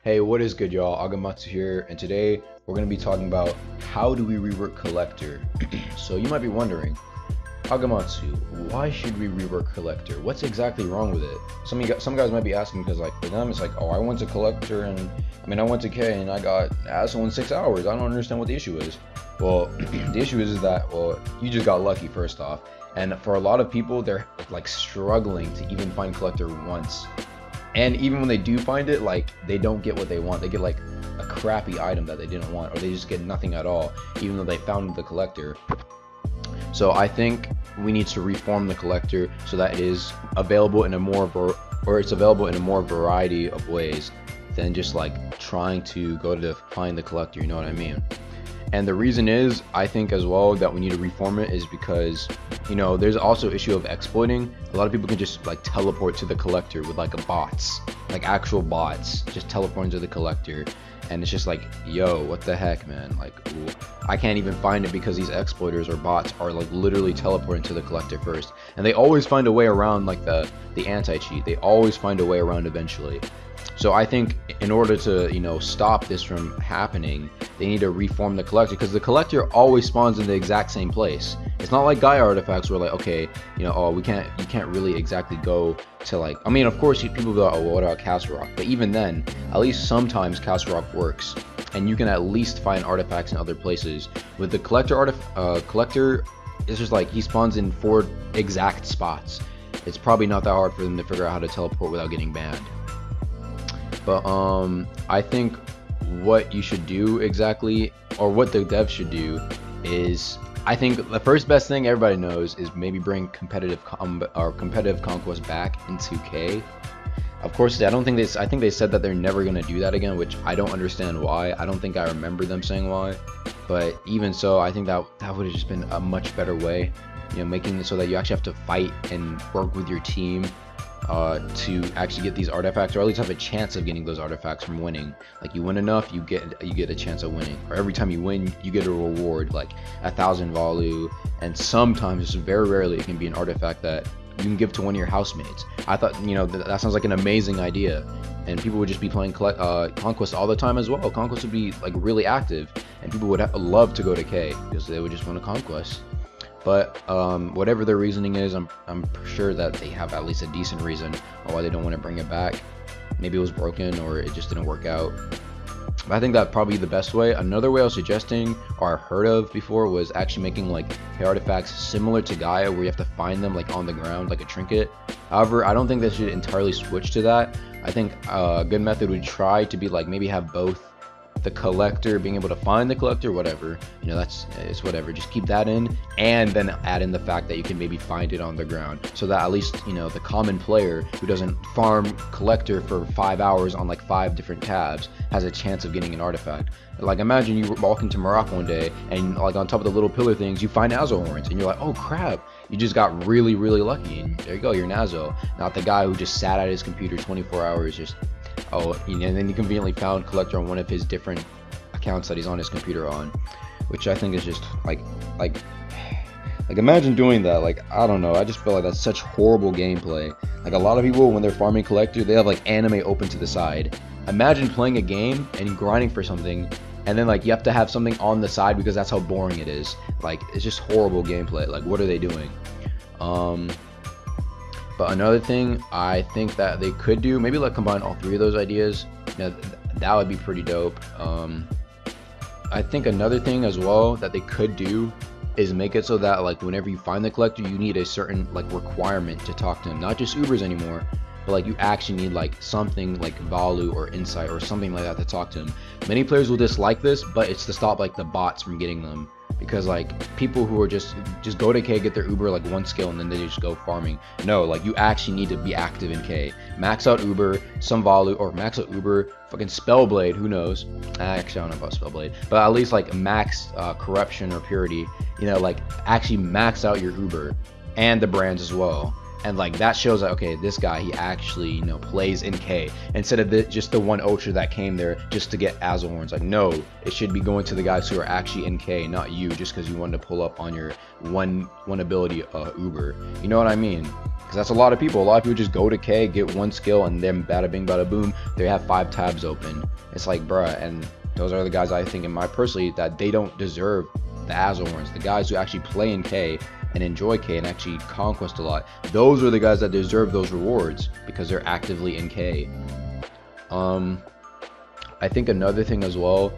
Hey, what is good, y'all? Agamatsu here, and today we're going to be talking about how do we rework Collector. So you might be wondering, Agamatsu, why should we rework Collector? What's exactly wrong with it? Some guys might be asking because, like, for them it's like, oh, I went to Collector and I went to K and I got Asshole in 6 hours. I don't understand what the issue is. Well, the issue is that, well, you just got lucky first off, and for a lot of people, they're like struggling to even find Collector once. And even when they do find it, like, they don't get what they want. They get like a crappy item that they didn't want, or they just get nothing at all, even though they found the collector. So I think we need to reform the collector so that it is available in a it's available in a more variety of ways than just like trying to go to find the collector, you know what I mean? And the reason is, I think as well, that we need to reform it is because, you know, there's also issue of exploiting. A lot of people can just like teleport to the collector with like bots, like actual bots, just teleporting to the collector. And it's just like, yo, what the heck, man? Like, ooh, I can't even find it because these exploiters or bots are like literally teleporting to the collector first. And they always find a way around like the anti-cheat. They always find a way around eventually. So I think in order to, you know, stop this from happening, they need to reform the collector, because the collector always spawns in the exact same place. It's not like Gaia artifacts where like, okay, you know, oh, you can't really exactly go to like, I mean, of course people go, oh, well, what about Castle Rock? But even then, at least sometimes Castle Rock works, and you can at least find artifacts in other places. With the collector, it's just like he spawns in 4 exact spots. It's probably not that hard for them to figure out how to teleport without getting banned. But I think what you should do exactly, or what the devs should do, is, I think the first best thing everybody knows is maybe bring competitive conquest back into K. Of course, I think they said that they're never gonna do that again, which I don't understand why. I don't think I remember them saying why. But even so, I think that would have just been a much better way, you know, making it so that you actually have to fight and work with your team to actually get these artifacts, or at least have a chance of getting those artifacts from winning. Like, you win enough, you get a chance of winning, or every time you win you get a reward like 1,000 value, and sometimes, just very rarely, it can be an artifact that you can give to one of your housemates. I thought, you know, that sounds like an amazing idea, and people would just be playing Conquest all the time as well. Conquest would be like really active, and people would love to go to K because they would just want a Conquest. But whatever their reasoning is, I'm sure that they have at least a decent reason why they don't want to bring it back. Maybe it was broken, or it just didn't work out. But I think that probably the best way. Another way I was suggesting, or I heard of before, was actually making like artifacts similar to Gaia, where you have to find them like on the ground, like a trinket. However, I don't think they should entirely switch to that. I think a good method would try to be like, maybe have both the collector, being able to find the collector, whatever, you know, it's whatever, just keep that in, and then add in the fact that you can maybe find it on the ground, so that at least, you know, the common player who doesn't farm collector for 5 hours on like 5 different tabs has a chance of getting an artifact. Like, imagine you walk into Morocco one day, and like on top of the little pillar things you find Nazo horns, and you're like, oh crap, you just got really lucky, and there you go, you're Nazo, not the guy who just sat at his computer 24 hours just, oh, and then he conveniently found collector on one of his different accounts that he's on his computer on, which I think is just like imagine doing that. Like, I don't know, I just feel like that's such horrible gameplay. Like, a lot of people, when they're farming collector, they have like anime open to the side. Imagine playing a game and grinding for something, and then like you have to have something on the side because that's how boring it is. Like, it's just horrible gameplay. Like, what are they doing? But another thing I think that they could do, maybe like combine all 3 of those ideas. You know, that would be pretty dope. I think another thing as well that they could do is make it so that like whenever you find the collector, you need a certain like requirement to talk to him. Not just Ubers anymore, but like you actually need like something like Valu or Insight or something like that to talk to him. Many players will dislike this, but it's to stop like the bots from getting them. Because like people who are just go to K, get their Uber like 1 skill, and then they just go farming. No, like you actually need to be active in K. Max out Uber, some Valu, or max out Uber, fucking Spellblade, who knows? Actually, I don't know about Spellblade, but at least like max corruption or purity. You know, like actually max out your Uber and the brands as well. And like that shows that, okay, this guy, he actually, you know, plays in K instead of just the one ultra that came there just to get Azul horns. Like, no, it should be going to the guys who are actually in K, not you, just because you wanted to pull up on your one ability Uber. You know what I mean? Because that's a lot of people. A lot of people just go to K, get one skill, and then bada bing bada boom, they have 5 tabs open. It's like, bruh. And those are the guys I think, in my personally, that they don't deserve the Azul horns. The guys who actually play in K and enjoy K and actually Conquest a lot, those are the guys that deserve those rewards because they're actively in K. I think another thing as well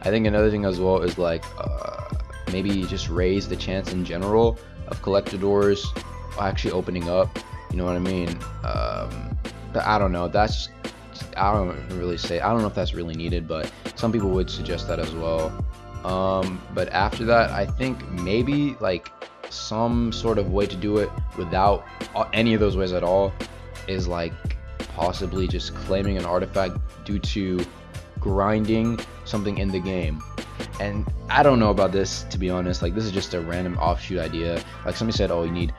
is like maybe just raise the chance in general of collector doors actually opening up. You know what I mean? But I don't know, that's I don't know if that's really needed, but some people would suggest that as well. But after that, I think maybe like some sort of way to do it without any of those ways at all is like possibly just claiming an artifact due to grinding something in the game. And I don't know about this, to be honest. Like, this is just a random offshoot idea. Like, somebody said, oh, you need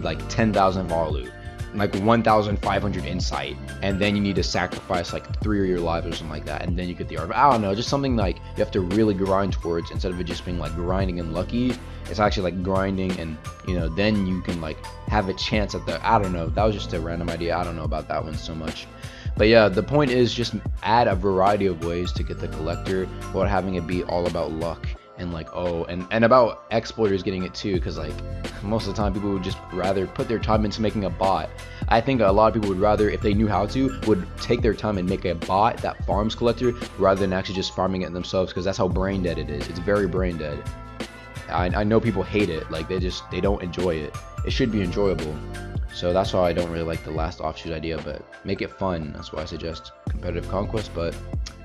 like 10,000 Varlu, like 1,500 insight, and then you need to sacrifice like 3 of your lives or something like that, and then you get the artifact. I don't know, just something like you have to really grind towards, instead of it just being like grinding and lucky. It's actually like grinding, and you know, then you can like have a chance at the, I don't know, that was just a random idea. I don't know about that one so much. But yeah, the point is just add a variety of ways to get the collector without having it be all about luck and like, oh, and about exploiters getting it too, because like most of the time people would just rather put their time into making a bot. I think a lot of people would rather, if they knew how to, would take their time and make a bot that farms collector rather than actually just farming it themselves, because that's how brain dead it is. It's very brain dead. I know people hate it, like they don't enjoy it. It should be enjoyable. So that's why I don't really like the last offshoot idea, but make it fun. That's why I suggest competitive conquest, but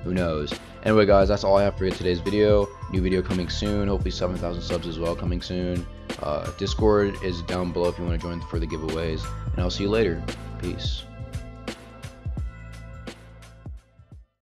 who knows. Anyway guys, that's all I have for today's video. New video coming soon, hopefully 7,000 subs as well coming soon. Discord is down below if you want to join for the giveaways, and I'll see you later. Peace.